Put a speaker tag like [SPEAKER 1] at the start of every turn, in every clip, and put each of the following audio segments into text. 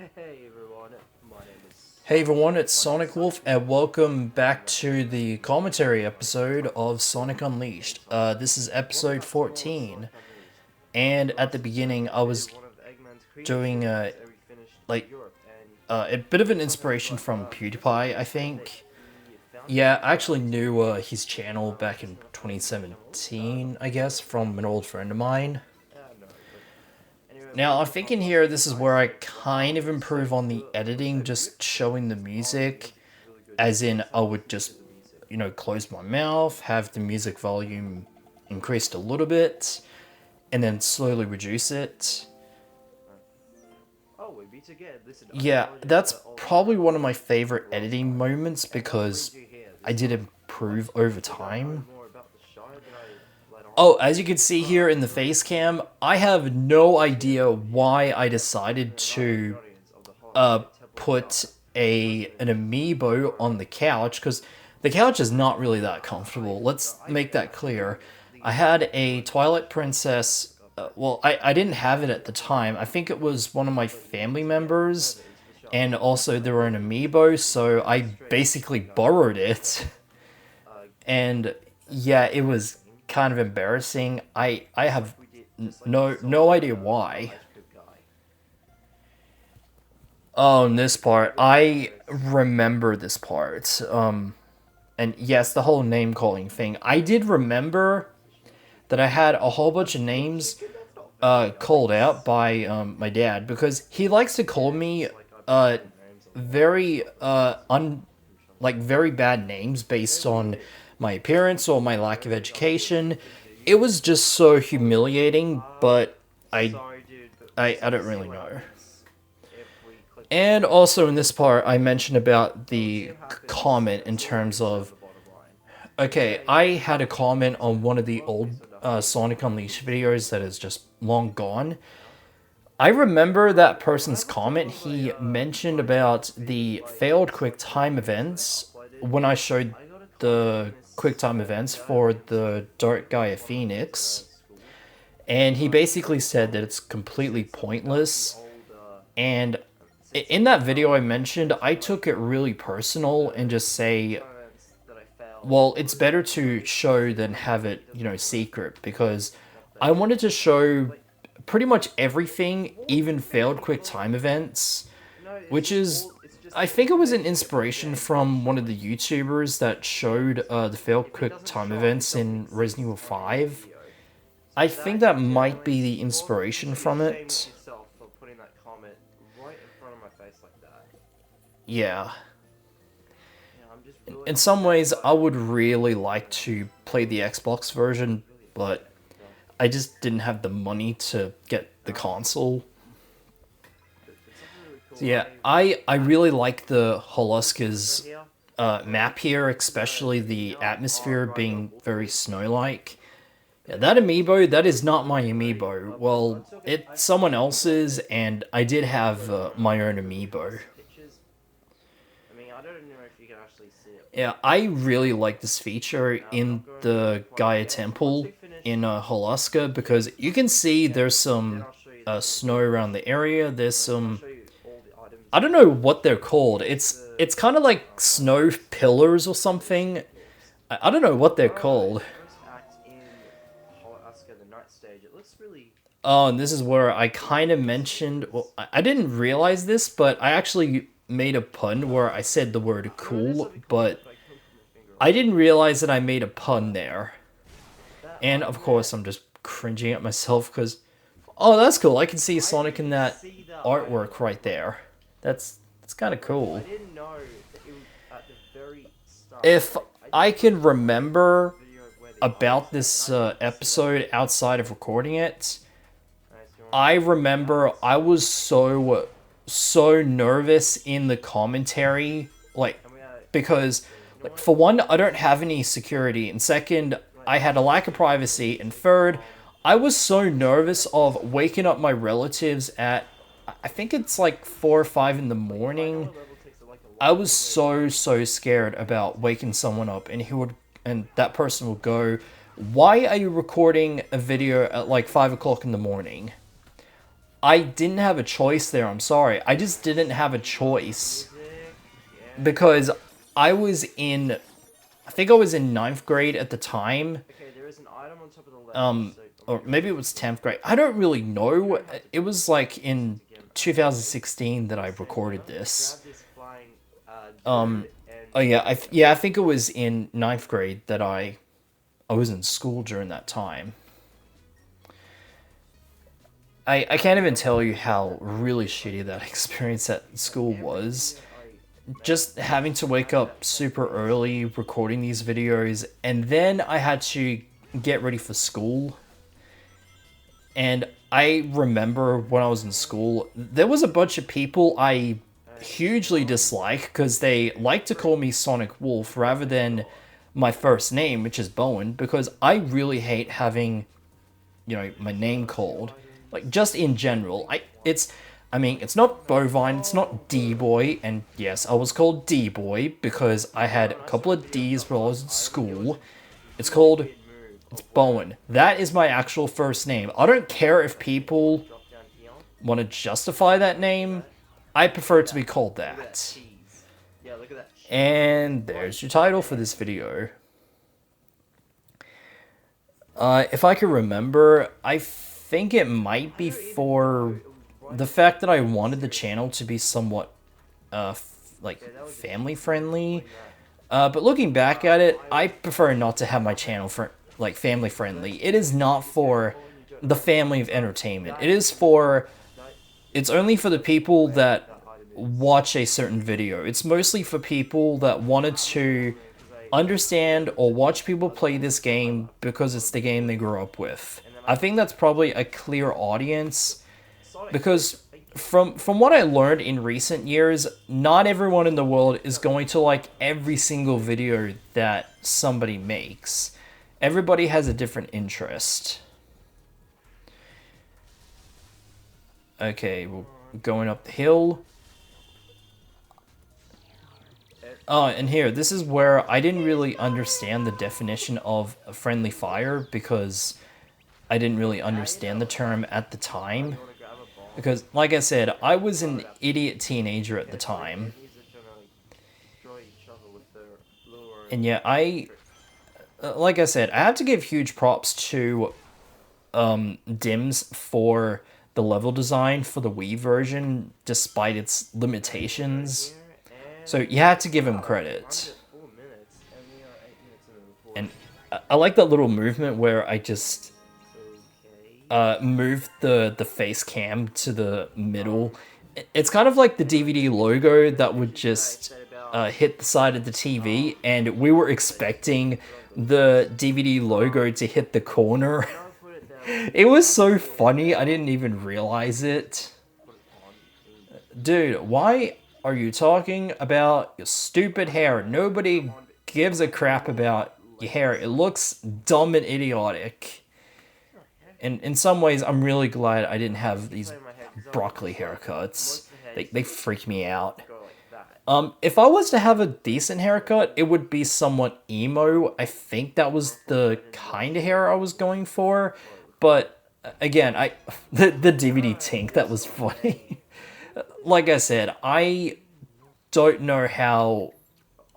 [SPEAKER 1] Hey everyone, it's Sonic Wolf, and welcome back to the commentary episode of Sonic Unleashed. This is episode 14, and at the beginning I was doing like a bit of an inspiration from PewDiePie, I think. Yeah, I actually knew his channel back in 2017, I guess, from an old friend of mine. Now, I'm thinking here this is where I kind of improve on the editing, just showing the music, as in I would just, close my mouth, have the music volume increased a little bit, and then slowly reduce it. Yeah, that's probably one of my favorite editing moments because I did improve over time. Oh, as you can see here in the face cam, I have no idea why I decided to put an amiibo on the couch, because the couch is not really that comfortable. Let's make that clear. I had a Twilight Princess. I didn't have it at the time. I think it was one of my family members, and also there were an amiibo, so I basically borrowed it. And yeah, it was kind of embarrassing. I have no idea why. Oh, and this part, I remember this part. And yes, the whole name calling thing. I did remember that I had a whole bunch of names called out by my dad, because he likes to call me very very bad names based on my appearance or my lack of education. It was just so humiliating, but I don't really know. And also in this part, I mentioned about the comment in terms of, okay, I had a comment on one of the old Sonic Unleashed videos that is just long gone. I remember that person's comment. He mentioned about the failed QuickTime events when I showed the QuickTime events for the Dark Gaia Phoenix. And he basically said that it's completely pointless. And in that video I mentioned, I took it really personal and just say, well, it's better to show than have it, secret, because I wanted to show pretty much everything, even failed quick time events, which is, I think it was an inspiration from one of the YouTubers that showed the failed quick time events in Resident Evil 5. I think that might be the inspiration from it. Yeah. In some ways, I would really like to play the Xbox version, but I just didn't have the money to get the console. So yeah, I really like the Holuska's map here, especially the atmosphere being very snow-like. Yeah, that amiibo, that is not my amiibo. Well, it's someone else's, and I did have my own amiibo. Yeah, I really like this feature in the Gaia Temple in Holuska, because you can see there's some snow around the area. There's some, I don't know what they're called. It's kind of like snow pillars or something. I don't know what they're called. Oh, and this is where I kind of mentioned, well, I didn't realize this, but I actually made a pun where I said the word cool, but I didn't realize that I made a pun there. And of course, I'm just cringing at myself because, oh, that's cool. I can see Sonic in that artwork right there. That's kind of cool. If I can remember about this episode outside of recording it, I remember I was so nervous in the commentary, because, for one, I don't have any security, and second, I had a lack of privacy, and third, I was so nervous of waking up my relatives at, I think it's like 4 or 5 in the morning. I was so scared about waking someone up, and that person would go, "Why are you recording a video at like 5 o'clock in the morning?" I didn't have a choice there, I'm sorry. I just didn't have a choice. Because I was in... I think I was in 9th grade at the time.
[SPEAKER 2] Okay, there is an item on top of the left.
[SPEAKER 1] Or maybe it was 10th grade. I don't really know. It was like in 2016 that I recorded this. Oh yeah, I think it was in 9th grade that I was in school during that time. I can't even tell you how really shitty that experience at school was. Just having to wake up super early, recording these videos, and then I had to get ready for school. And I remember when I was in school, there was a bunch of people I hugely dislike because they like to call me Sonic Wolf rather than my first name, which is Bowen, because I really hate having, you know, my name called. Like, just in general. I mean, it's not Bovine, it's not D-Boy, and yes, I was called D-Boy because I had a couple of D's while I was in school. It's Bowen. That is my actual first name. I don't care if people want to justify that name. I prefer to be called that. And there's your title for this video. If I can remember, I think it might be for the fact that I wanted the channel to be somewhat, like, family-friendly. But looking back at it, I prefer not to have my channel for, like, family-friendly. It is not for the family of entertainment. It's only for the people that watch a certain video. It's mostly for people that wanted to understand or watch people play this game because it's the game they grew up with. I think that's probably a clear audience, because from what I learned in recent years, not everyone in the world is going to like every single video that somebody makes. Everybody has a different interest. Okay, we're going up the hill. Oh, and here, this is where I didn't really understand the definition of a friendly fire because I didn't really understand the term at the time. Because, like I said, I was an idiot teenager at the time. And yeah, like I said, I have to give huge props to Dims for the level design for the Wii version, despite its limitations. So you have to give him credit. And I like that little movement where I just moved the face cam to the middle. It's kind of like the DVD logo that would just hit the side of the TV, and we were expecting the DVD logo to hit the corner. It was so funny, I didn't even realize it. Dude, why are you talking about your stupid hair? Nobody gives a crap about your hair. It looks dumb and idiotic. And in some ways, I'm really glad I didn't have these broccoli haircuts. They freak me out. If I was to have a decent haircut, it would be somewhat emo. I think that was the kind of hair I was going for. But again, the DVD tink, that was funny. Like I said, I don't know how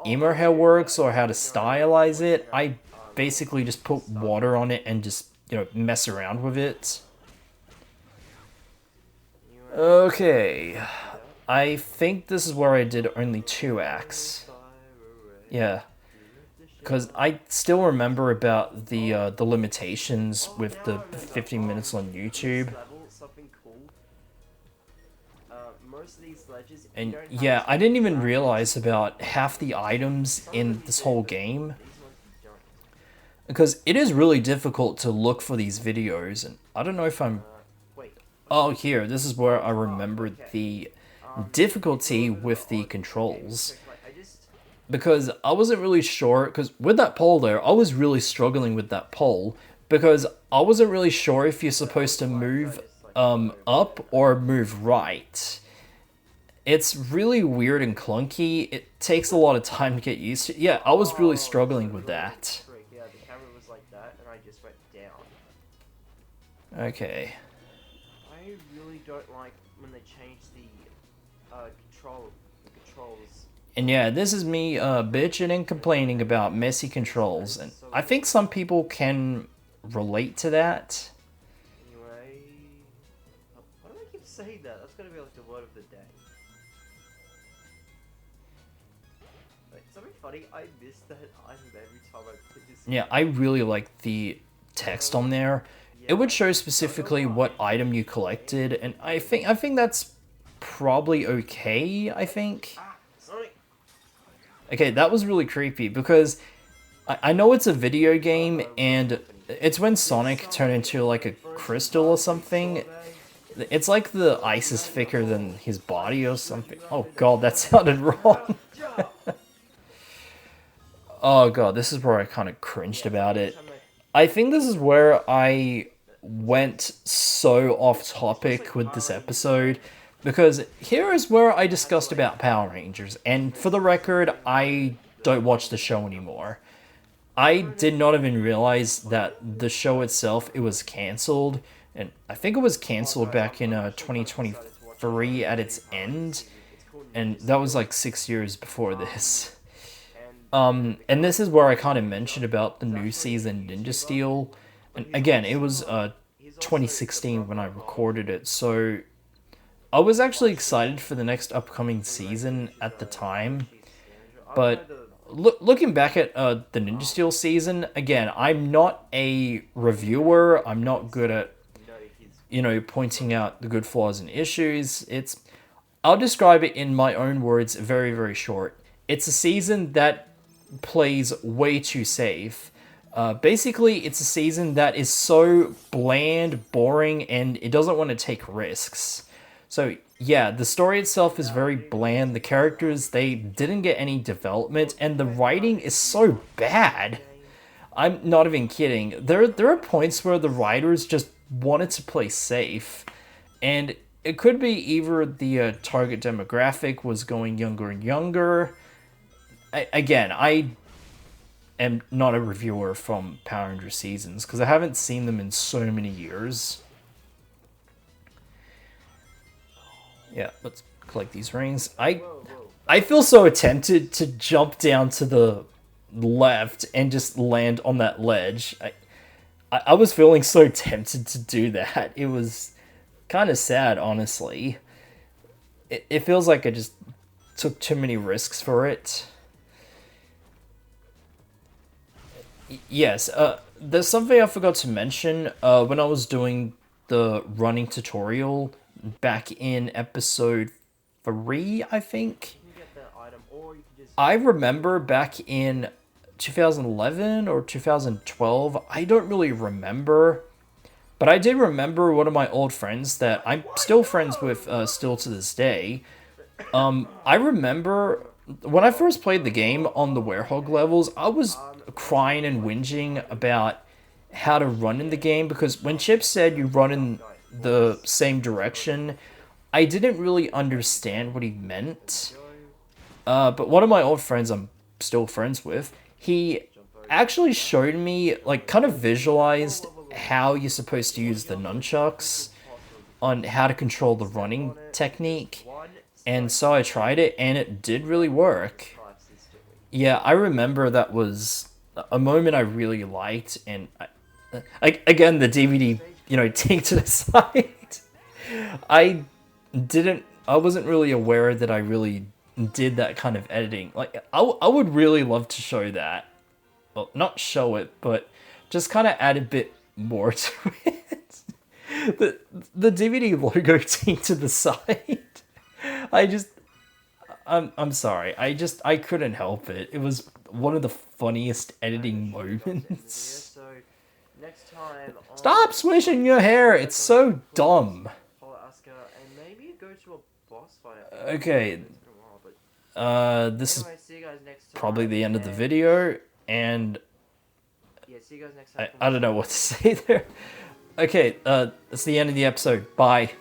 [SPEAKER 1] emo hair works or how to stylize it. I basically just put water on it and just, you know, mess around with it. Okay. I think this is where I did only 2 acts. Yeah. Because I still remember about the limitations with the 15 minutes on YouTube. And yeah, I didn't even realize about half the items in this whole game. Because it is really difficult to look for these videos, and I don't know if I'm... Oh, here, this is where I remembered the difficulty with the controls. Because I wasn't really sure, because with that pole there, I was really struggling with that pole, because I wasn't really sure if you're supposed to move up or move right. It's really weird and clunky. It takes a lot of time to get used to. Yeah, I was really struggling with that.
[SPEAKER 2] Yeah, the camera was like that, and I just went down.
[SPEAKER 1] Okay.
[SPEAKER 2] I really don't like when they change the controls.
[SPEAKER 1] And yeah, this is me bitching and complaining about messy controls, and I think some people can relate to that.
[SPEAKER 2] Anyway, why do I keep saying that? That's gonna be like the word of the day. Wait, something funny. I miss that item every time I put this.
[SPEAKER 1] Yeah, I really like the text on there. It would show specifically what item you collected, and I think that's probably okay. I think.
[SPEAKER 2] Sorry.
[SPEAKER 1] Okay, that was really creepy because I know it's a video game and it's when Sonic turned into like a crystal or something. It's like the ice is thicker than his body or something. Oh god, that sounded wrong. Oh god, this is where I kind of cringed about it. I think this is where I went so off topic with this episode, because here is where I discussed about Power Rangers, and for the record, I don't watch the show anymore. I did not even realize that the show itself, it was cancelled, and I think it was cancelled back in 2023 at its end, and that was like 6 years before this. And this is where I kind of mentioned about the new season Ninja Steel, and again, it was 2016 when I recorded it, so I was actually excited for the next upcoming season at the time, but looking back at the Ninja Steel season, again, I'm not a reviewer, I'm not good at, pointing out the good flaws and issues. I'll describe it in my own words, very, very short. It's a season that plays way too safe. Basically, it's a season that is so bland, boring, and it doesn't want to take risks. So, yeah, the story itself is very bland. The characters, they didn't get any development, and the writing is so bad. I'm not even kidding. There are points where the writers just wanted to play safe, and it could be either the target demographic was going younger and younger. I am not a reviewer from Power Rangers seasons, because I haven't seen them in so many years. Yeah, let's collect these rings. I feel so tempted to jump down to the left and just land on that ledge. I was feeling so tempted to do that. It was kind of sad, honestly. It feels like I just took too many risks for it. Yes, there's something I forgot to mention when I was doing the running tutorial back in episode 3, I think. I remember back in 2011 or 2012, I don't really remember, but I did remember one of my old friends that I'm still friends with still to this day. I remember when I first played the game on the Werehog levels, I was crying and whinging about how to run in the game, because when Chip said you run in the same direction, I didn't really understand what he meant. But one of my old friends I'm still friends with, he actually showed me, like, kind of visualized how you're supposed to use the nunchucks on how to control the running technique. And so I tried it, and it did really work. Yeah, I remember that was a moment I really liked, and again, the DVD, take to the side. I wasn't really aware that I really did that kind of editing. Like, I would really love to show that. Well, not show it, but just kind of add a bit more to it. The DVD logo taped to the side. I'm sorry. I couldn't help it. It was one of the funniest editing moments. Stop swishing your hair. It's so dumb. Okay. This is probably the end of the video, and I don't know what to say there. Okay, that's the end of the episode. Bye.